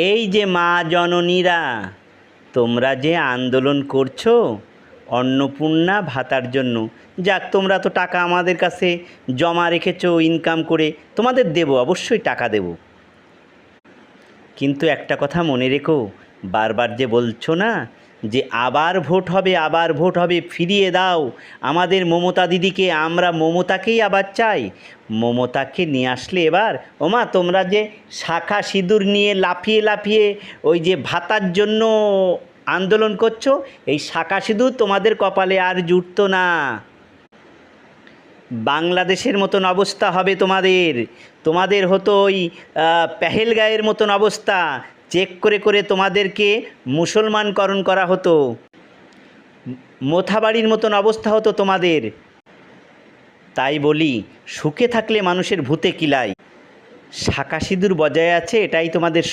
এই যে মা জননীরা, তোমরা যে আন্দোলন করছো অন্নপূর্ণা ভাতার জন্য, যাক তোমরা তো টাকা আমাদের কাছে জমা রেখেছো ইনকাম করে, তোমাদের দেবো, অবশ্যই টাকা দেবো। কিন্তু একটা কথা মনে রেখো, বারবার যে বলছো না যে আবার ভোট হবে, আবার ভোট হবে, ফিরিয়ে দাও আমাদের মমতা দিদিকে, আমরা মমতাকেই আবার চাই। মমতাকে নিয়ে আসলে এবার, ওমা তোমরা যে শাখা সিঁদুর নিয়ে লাফিয়ে লাফিয়ে ওই যে ভাতার জন্য আন্দোলন করছো, এই শাখা সিঁদুর তোমাদের কপালে আর জুটতো না। বাংলাদেশের মতন অবস্থা হবে তোমাদের, তোমাদের হতো ওই পেহেলগাঁয়ের মতন অবস্থা, চেক করে করে তোমাদেরকে মুসলমানকরণ করা হতো, মোথাবাড়ির মতন অবস্থা হতো তোমাদের। তাই বলি, সুখে থাকলে মানুষের ভূতে কিলায়, শাঁকা সিঁদুর বজায় আছে, এটাই তোমাদের